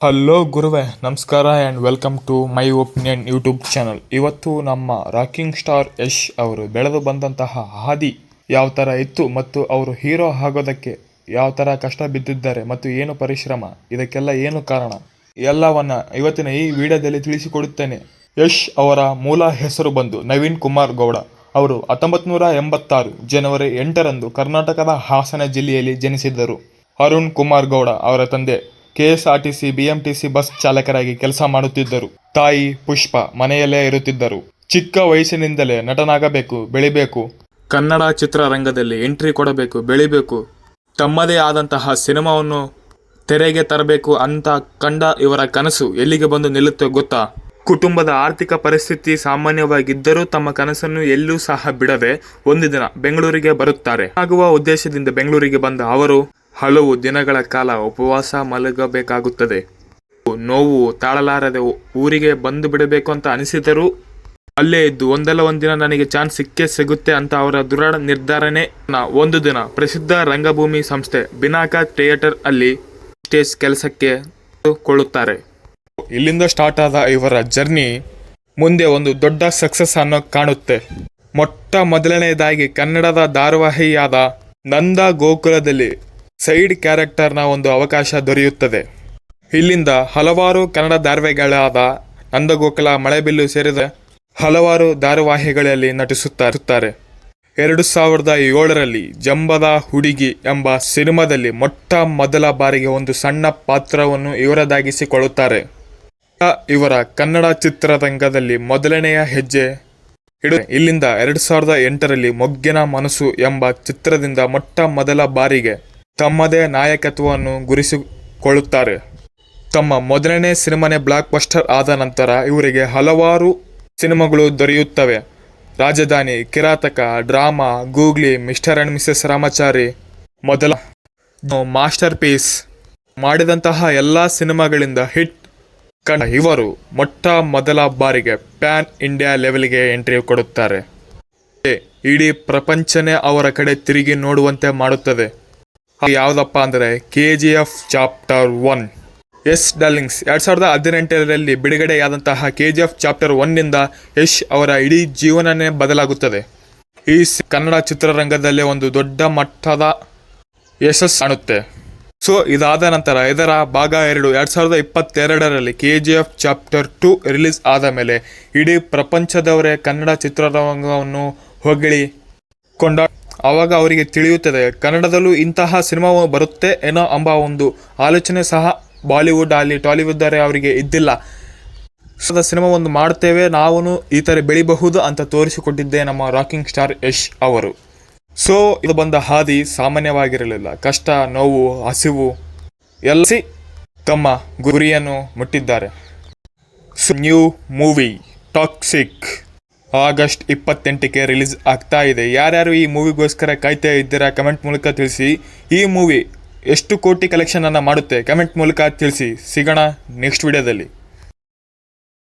Hello ಗುರುವೆ, ನಮಸ್ಕಾರ and welcome to my opinion YouTube channel. ಇವತ್ತು ನಮ್ಮ ರಾಕಿಂಗ್ ಸ್ಟಾರ್ ಯಶ್ ಅವರು ಬೆಳೆದು ಬಂದಂತಹ ಹಾದಿ ಯಾವ ಥರ ಇತ್ತು ಮತ್ತು ಅವರು ಹೀರೋ ಆಗೋದಕ್ಕೆ ಯಾವ ಥರ ಕಷ್ಟ ಬಿದ್ದಿದ್ದಾರೆ ಮತ್ತು ಏನು ಪರಿಶ್ರಮ, ಇದಕ್ಕೆಲ್ಲ ಏನು ಕಾರಣ ಎಲ್ಲವನ್ನ ಇವತ್ತಿನ ಈ ವಿಡಿಯೋದಲ್ಲಿ ತಿಳಿಸಿಕೊಡುತ್ತೇನೆ. ಯಶ್ ಅವರ ಮೂಲ ಹೆಸರು ಬಂದು ನವೀನ್ ಕುಮಾರ್ ಗೌಡ. ಅವರು 1986 ಜನವರಿ 8ರಂದು ಕರ್ನಾಟಕದ ಹಾಸನ ಜಿಲ್ಲೆಯಲ್ಲಿ ಜನಿಸಿದ್ದರು. ಅರುಣ್ ಕುಮಾರ್ ಗೌಡ ಅವರ ತಂದೆ KSRTC BMTC ಬಸ್ ಚಾಲಕರಾಗಿ ಕೆಲಸ ಮಾಡುತ್ತಿದ್ದರು. ತಾಯಿ ಪುಷ್ಪ ಮನೆಯಲ್ಲೇ ಇರುತ್ತಿದ್ದರು. ಚಿಕ್ಕ ವಯಸ್ಸಿನಿಂದಲೇ ನಟನಾಗಬೇಕು, ಬೆಳಿಬೇಕು, ಕನ್ನಡ ಚಿತ್ರರಂಗದಲ್ಲಿ ಎಂಟ್ರಿ ಕೊಡಬೇಕು, ಬೆಳಿಬೇಕು, ತಮ್ಮದೇ ಆದಂತಹ ಸಿನಿಮಾವನ್ನು ತೆರೆಗೆ ತರಬೇಕು ಅಂತ ಕಂಡ ಇವರ ಕನಸು ಎಲ್ಲಿಗೆ ಬಂದು ನಿಲ್ಲುತ್ತೆ ಗೊತ್ತಾ? ಕುಟುಂಬದ ಆರ್ಥಿಕ ಪರಿಸ್ಥಿತಿ ಸಾಮಾನ್ಯವಾಗಿದ್ದರೂ ತಮ್ಮ ಕನಸನ್ನು ಎಲ್ಲೂ ಸಹ ಬಿಡದೆ ಒಂದು ದಿನ ಬೆಂಗಳೂರಿಗೆ ಬರುತ್ತಾರೆ. ಆಗುವ ಉದ್ದೇಶದಿಂದ ಬೆಂಗಳೂರಿಗೆ ಬಂದ ಅವರು ಹಲವು ದಿನಗಳ ಕಾಲ ಉಪವಾಸ ಮಲಗಬೇಕಾಗುತ್ತದೆ. ನೋವು ತಾಳಲಾರದೆ ಊರಿಗೆ ಬಂದು ಬಿಡಬೇಕು ಅಂತ ಅನಿಸಿದರೂ ಅಲ್ಲೇ ಇದ್ದು ಒಂದಲ್ಲ ಒಂದಿನ ನನಗೆ ಚಾನ್ಸ್ ಸಿಕ್ಕೇ ಸಿಗುತ್ತೆ ಅಂತ ಅವರ ದೃಢ ನಿರ್ಧಾರನೇ. ಒಂದು ದಿನ ಪ್ರಸಿದ್ಧ ರಂಗಭೂಮಿ ಸಂಸ್ಥೆ ಬಿನಾಕ ಥಿಯೇಟರ್ ಅಲ್ಲಿ ಸ್ಟೇಜ್ ಕೆಲಸಕ್ಕೆ ಕೊಳ್ಳುತ್ತಾರೆ. ಇಲ್ಲಿಂದ ಸ್ಟಾರ್ಟ್ ಆದ ಇವರ ಜರ್ನಿ ಮುಂದೆ ಒಂದು ದೊಡ್ಡ ಸಕ್ಸಸ್ ಅನ್ನೋ ಕಾಣುತ್ತೆ. ಮೊಟ್ಟ ಮೊದಲನೇದಾಗಿ ಕನ್ನಡದ ಧಾರಾವಾಹಿಯಾದ ನಂದ ಗೋಕುಲದಲ್ಲಿ ಸೈಡ್ ಕ್ಯಾರೆಕ್ಟರ್ನ ಒಂದು ಅವಕಾಶ ದೊರೆಯುತ್ತದೆ. ಇಲ್ಲಿಂದ ಹಲವಾರು ಕನ್ನಡ ಧಾರಾವಾಹಿಗಳಾದ ನಂದಗೋಕುಲ, ಮಳೆಬಿಲ್ಲು ಸೇರಿದ ಹಲವಾರು ಧಾರಾವಾಹಿಗಳಲ್ಲಿ ನಟಿಸುತ್ತಾರೆ. 2007ರಲ್ಲಿ ಜಂಬದ ಹುಡುಗಿ ಎಂಬ ಸಿನಿಮಾದಲ್ಲಿ ಮೊಟ್ಟ ಮೊದಲ ಬಾರಿಗೆ ಒಂದು ಸಣ್ಣ ಪಾತ್ರವನ್ನು ಇವರದಾಗಿಸಿಕೊಳ್ಳುತ್ತಾರೆ. ಇವರ ಕನ್ನಡ ಚಿತ್ರರಂಗದಲ್ಲಿ ಮೊದಲನೆಯ ಹೆಜ್ಜೆ ಇಲ್ಲಿಂದ 2008ರಲ್ಲಿ ಮೊಗ್ಗಿನ ಮನಸ್ಸು ಎಂಬ ಚಿತ್ರದಿಂದ ಮೊಟ್ಟ ಮೊದಲ ಬಾರಿಗೆ ತಮ್ಮದೇ ನಾಯಕತ್ವವನ್ನು ಗುರಿಸಿಕೊಳ್ಳುತ್ತಾರೆ. ತಮ್ಮ ಮೊದಲನೇ ಸಿನಿಮಾನೇ ಬ್ಲಾಕ್ ಬಸ್ಟರ್ ಆದ ನಂತರ ಇವರಿಗೆ ಹಲವಾರು ಸಿನಿಮಾಗಳು ದೊರೆಯುತ್ತವೆ. Rajadhani, Kirataka, drama, googly, mister and missus Ramachari ಮೊದಲ ಮಾಸ್ಟರ್ ಪೀಸ್ ಮಾಡಿದಂತಹ ಎಲ್ಲ ಸಿನಿಮಾಗಳಿಂದ ಹಿಟ್ ಕಂಡ ಇವರು ಮೊಟ್ಟ ಮೊದಲ ಬಾರಿಗೆ ಪ್ಯಾನ್ ಇಂಡಿಯಾ ಲೆವೆಲ್ಗೆ ಎಂಟ್ರಿ ಕೊಡುತ್ತಾರೆ. ಇಡೀ ಪ್ರಪಂಚನೇ ಅವರ ಕಡೆ ತಿರುಗಿ ನೋಡುವಂತೆ ಮಾಡುತ್ತದೆ. ಯಾವುದಪ್ಪ ಅಂದರೆ KGF ಚಾಪ್ಟರ್ 1. ಎಸ್ ಡಾರ್ಲಿಂಗ್ಸ್, 2018ರಲ್ಲಿ ಬಿಡುಗಡೆಯಾದಂತಹ KGF ಚಾಪ್ಟರ್ 1ನಿಂದ ಯಶ್ ಅವರ ಇಡೀ ಜೀವನನೇ ಬದಲಾಗುತ್ತದೆ. ಈ ಕನ್ನಡ ಚಿತ್ರರಂಗದಲ್ಲೇ ಒಂದು ದೊಡ್ಡ ಮಟ್ಟದ ಯಶಸ್ಸು ಕಾಣುತ್ತೆ. ಸೊ ಇದಾದ ನಂತರ ಇದರ ಭಾಗ 2 2022ರಲ್ಲಿ KGF ಚಾಪ್ಟರ್ 2 ರಿಲೀಸ್ ಆದ ಮೇಲೆ ಇಡೀ ಪ್ರಪಂಚದವರೇ ಕನ್ನಡ ಚಿತ್ರರಂಗವನ್ನು ಹೊಗಳಿ ಆವಾಗ ಅವರಿಗೆ ತಿಳಿಯುತ್ತದೆ ಕನ್ನಡದಲ್ಲೂ ಇಂತಹ ಸಿನಿಮಾ ಬರುತ್ತೆ ಏನೋ ಎಂಬ ಒಂದು ಆಲೋಚನೆ ಸಹ ಬಾಲಿವುಡ್ ಆಗಲಿ ಟಾಲಿವುಡ್ ಅವರಿಗೆ ಇದ್ದಿಲ್ಲ. ಸಿನಿಮಾ ಒಂದು ಮಾಡ್ತೇವೆ, ನಾವು ಈ ಥರ ಬೆಳಿಬಹುದು ಅಂತ ತೋರಿಸಿಕೊಟ್ಟಿದ್ದೇ ನಮ್ಮ ರಾಕಿಂಗ್ ಸ್ಟಾರ್ ಯಶ್ ಅವರು. ಸೊ ಇದು ಬಂದ ಹಾದಿ ಸಾಮಾನ್ಯವಾಗಿರಲಿಲ್ಲ. ಕಷ್ಟ, ನೋವು, ಹಸಿವು ಎಲ್ಲ ತಮ್ಮ ಗುರಿಯನ್ನು ಮುಟ್ಟಿದ್ದಾರೆ. ನ್ಯೂ ಮೂವಿ ಟಾಕ್ಸಿಕ್ ಆಗಸ್ಟ್ 28ಕ್ಕೆ ರಿಲೀಸ್ ಆಗ್ತಾ ಇದೆ. ಯಾರ್ಯಾರು ಈ ಮೂವಿಗೋಸ್ಕರ ಕಾಯ್ತಾ ಇದ್ದೀರಾ ಕಮೆಂಟ್ ಮೂಲಕ ತಿಳಿಸಿ. ಈ ಮೂವಿ ಎಷ್ಟು ಕೋಟಿ ಕಲೆಕ್ಷನ್ ಅನ್ನು ಮಾಡುತ್ತೆ ಕಮೆಂಟ್ ಮೂಲಕ ತಿಳಿಸಿ. ಸಿಗೋಣ ನೆಕ್ಸ್ಟ್ ವಿಡಿಯೋದಲ್ಲಿ.